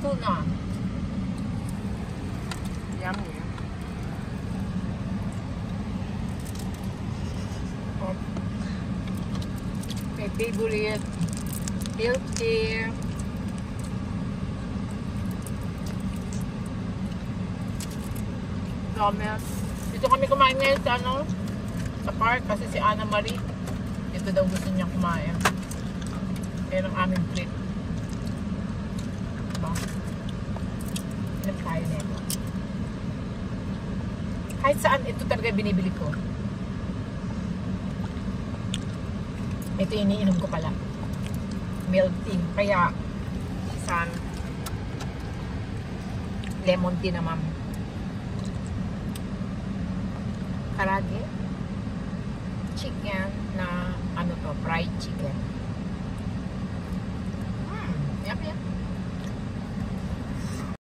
tuna. Yummy. Oh. My favorite. Healthy. Ramen. Dito kami kumain ngayon sa sa park kasi si Ana Marie dito daw gusto niyang kumain. Yan ang aming trip. Diba? Nagkain nito. Kahit saan, ito talaga binibili ko. Ito iniinom ko pala. Milk tea. Kaya, isang lemon tea naman. Karage. Chicken na, fried chicken.